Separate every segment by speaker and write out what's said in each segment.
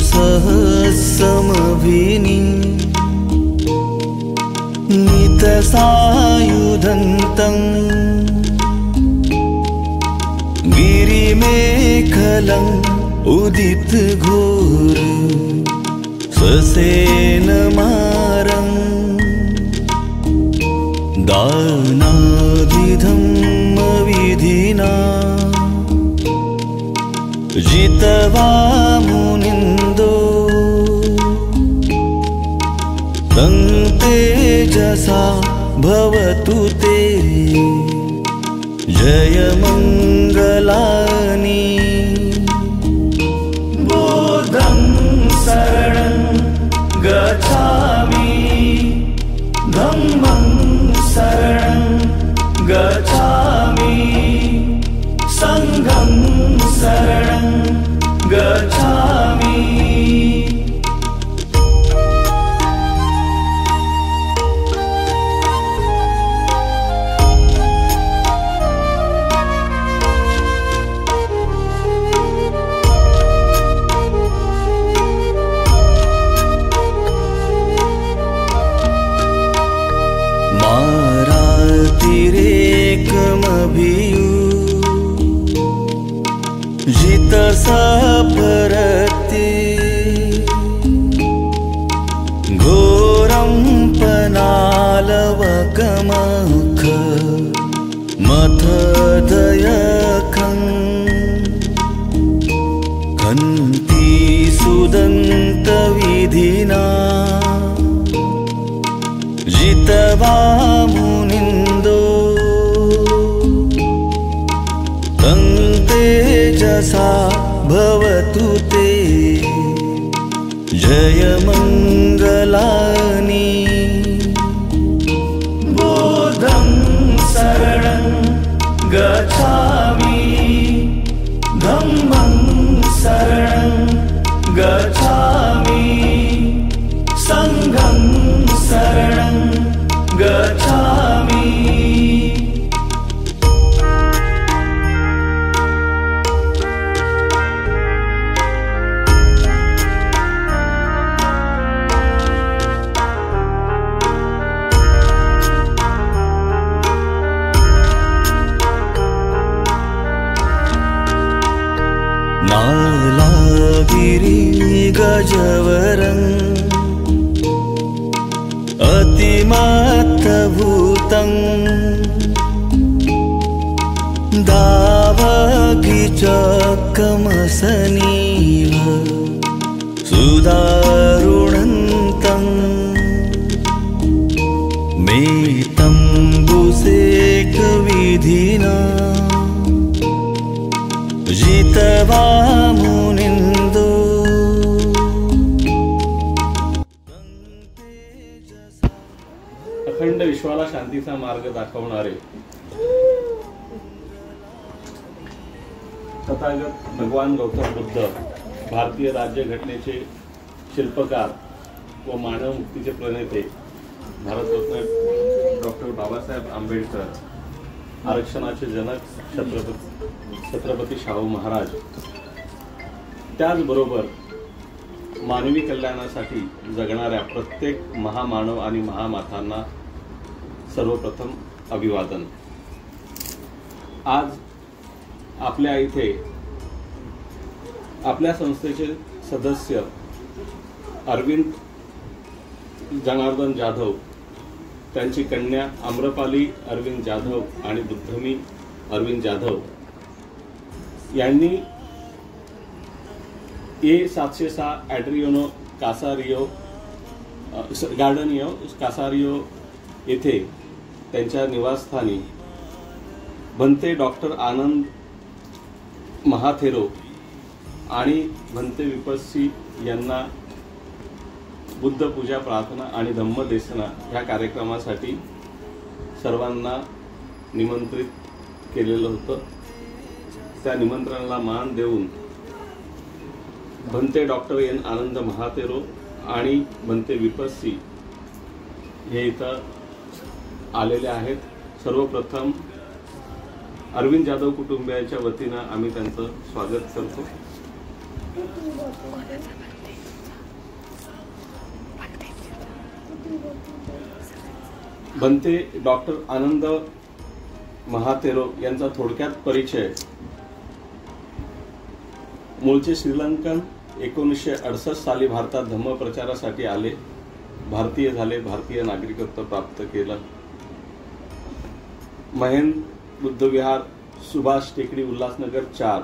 Speaker 1: सहस्रमभिनी नितसायुधन्तं गिरिमेखलम् उदित घोर ससेनमारं दानादिधम्मविधिना जितवा मुनिन्दो तं तेजसा भवतु ते जयमङ्गलानि बुद्धं शरणं गच्छामि धम्मं शरणं गच्छामि संघं शरणं गच्छामि। मारातिरेकमभियु जितसपरते घोरं पनालवकमख मथदयखं खन्ति सुदन्तविधिना जितवा मुनिन्दो तं तेजसा भवतु ते जयमङ्गलानि बुद्धं शरणं गच्छामि धम्मं शरणं गच्छामि संघं शरणं गच्छामि। नालागिरि गजवरं अतिमत्तभूतं दावगिचकमसनीव सुदारुणन्तं मेतम्बुसेकविधिना जितवा मुनिन्दो
Speaker 2: अखंड विश्वाला शांतीचा मार्ग दाखवणारे तथागत भगवान गौतम बुद्ध, भारतीय राज्यघटनेचे शिल्पकार व मानव मुक्तीचे प्रणेते भारतरत्न डॉक्टर बाबासाहेब आंबेडकर, आरक्षणाचे जनक छत्रपती शाहू महाराज, त्याचबरोबर मानवी कल्याणासाठी जगणाऱ्या प्रत्येक महामानव आणि महामातांना सर्वप्रथम अभिवादन। आज आपल्या इथे आपल्या संस्थेचे सदस्य अरविंद जनार्दन जाधव, त्यांची कन्या आम्रपाली अरविंद जाधव आणि बुद्धमी अरविंद जाधव यांनी A706 ॲड्रियानो गार्डनियो कासारियो येथे त्यांच्या निवासस्थानी भंते डॉक्टर आनंद महाथेरो आणि भंते विपस्सी यांना बुद्ध पूजा, प्रार्थना आणि धम्मदेसना ह्या कार्यक्रमासाठी सर्वांना निमंत्रित केलेलं होतं। त्या निमंत्रणाला मान देऊन भंते डॉक्टर एन आनंद महाथेरो आणि भंते विपस्सी हे इथं आलेले आहेत। सर्वप्रथम अरविंद जाधव कुटुंबियांच्या वतीने आम्ही त्यांचं स्वागत करतो। बनते डॉक्टर आनंद महातेरो यांचा थोडक्यात परिचय. मूळचे श्रीलंकन, 1968 साली भारतात धम्म प्रचारासाठी आले, भारतीय झाले, भारतीय नागरिकत्व प्राप्त केलं. महेंद बुद्धविहार, सुभाष टेकडी, उल्हासनगर 4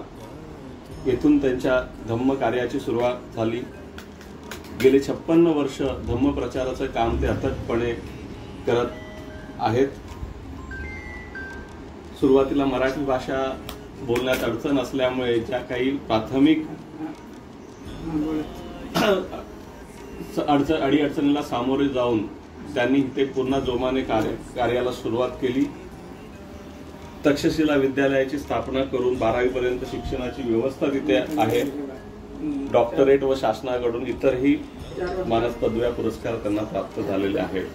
Speaker 2: येथून त्यांच्या धम्म कार्याची सुरुवात झाली. गेले 56 वर्ष धम्म प्रचाराचं काम ते अथकपणे करत आहेत. सुरुवातीला मराठी भाषा बोलण्यात अडचण असल्यामुळे ज्या काही प्राथमिक अडीअडचणीला सामोरे जाऊन त्यांनी ते पुन्हा जोमाने कार्याला सुरुवात केली. तक्षशिला विद्यालयाची स्थापना करून 12वी पर्यंत शिक्षणाची व्यवस्था तिथे आहे. डॉक्टरेट व शासनाकडून इतरही मानद पदव्या पुरस्कार त्यांना प्राप्त झालेले आहेत.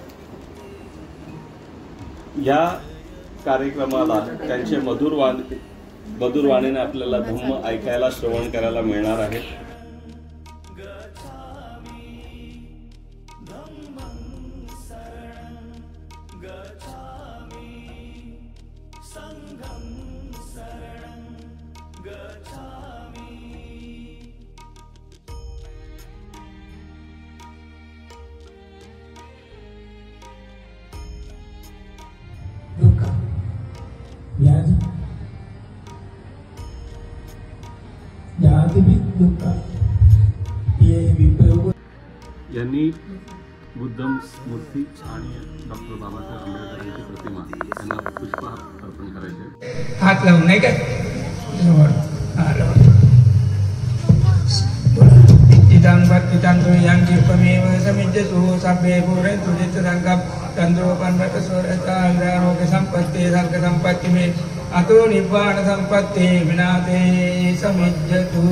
Speaker 2: या कार्यक्रमाला त्यांचे मधुर वाणीने आपल्याला धम्म ऐकायला, श्रवण करायला मिळणार आहे. यांनी बुद्धम मूर्ती आणि डॉक्टर बाबासाहेब आंबेडकरांची प्रतिमा यांना पुष्पहार अर्पण करायचे.
Speaker 3: हात लावून नाही काय तांदूळ यांची कमेव समिंजसु साबे बोरे तुझे तांदूळ पानबट स्वरता आरोग्य संपत्ती सारख संपत्ती मे अतो निब्बाण संपत्ती विनाते समिंजतु.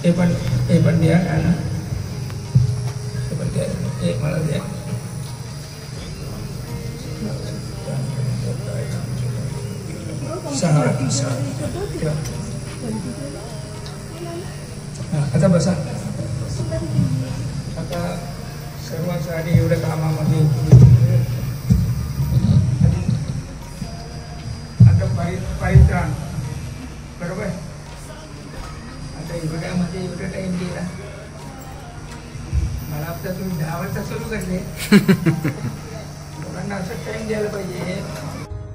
Speaker 3: हे पण द्या ना, हे पण द्या, एक मला द्या. आता बसा. आता सर्वांसाठी एवढ्या कामामध्ये आता परित्राण बरोबर. आता एवढ्यामध्ये एवढा टाइम गेला मला. आता तुम्ही 10 वाजता सुरू करले, लोकांना असं टाइम द्यायला पाहिजे.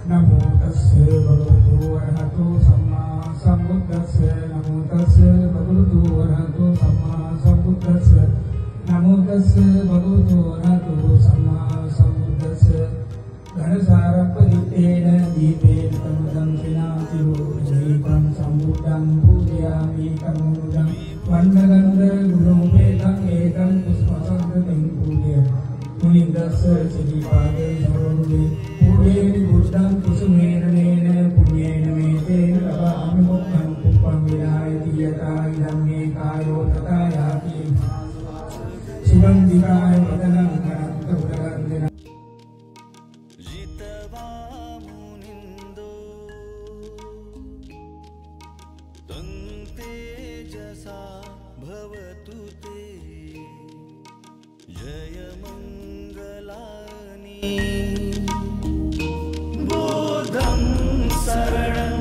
Speaker 3: नमो तस्से भगवतो अरहतो सम्मा सम्बुद्धस्से. नमो तस्से भगवतो अरहतो सम्मा सम्बुद्धस्से. नमो तस्से भगवतो अरहतो सम्मा सम्बुद्धस्से. घनसार परितेन दीपेन तमुदं विनाशिरो दीपं सम्बुद्धं पूजयामि तमुदं. वन्दगन्ध गुरुपेदं एकं पुष्पसंकृतिं पूजय. मुनिन्दस्य श्रीपादे सर्वे पूजेन बुद्धं कुसुमेन पुण्येन मेतेन लभामि मुक्तं. पुष्पं विनायति यथा इदं मे कायो तथा याति. शिवं दिवाय वदनं गणन्तुलगन्धिनं.
Speaker 1: तेजसा भवतु ते जय मंगलानि. बोधं शरणं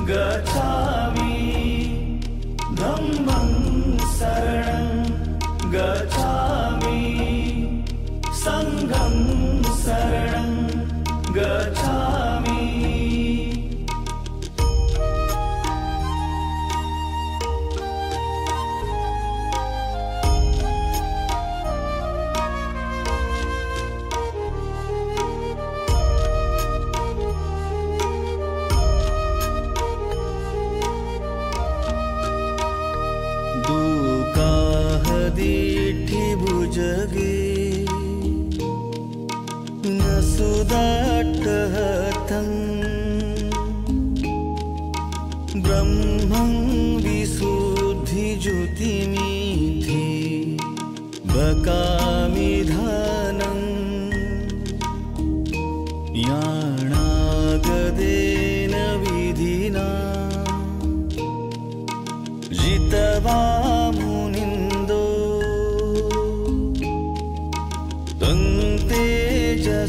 Speaker 1: गच्छामि, धम्मं शरणं गच्छामि, संघं शरणं गच्छामि.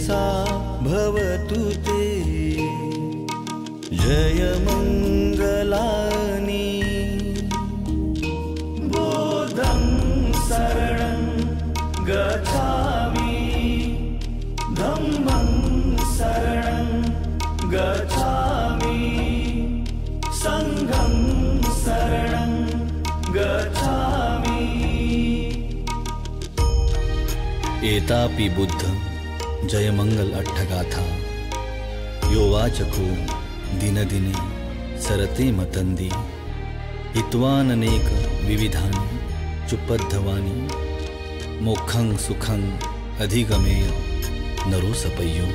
Speaker 1: श्रेयसा भवतु ते जय मंगलानि बुद्धं शरणं गच्छामि धम्मं शरणं गच्छामि संघं शरणं गच्छामि।
Speaker 4: एतापि बुद्ध जय मंगल अट्ठगाथा यो वाचको दिन दिने सरते मतंदी हित्वाननेक विविधानि चुपद्धवानि मोक्षं सुखं अधिगमेय नरो सपय्यो।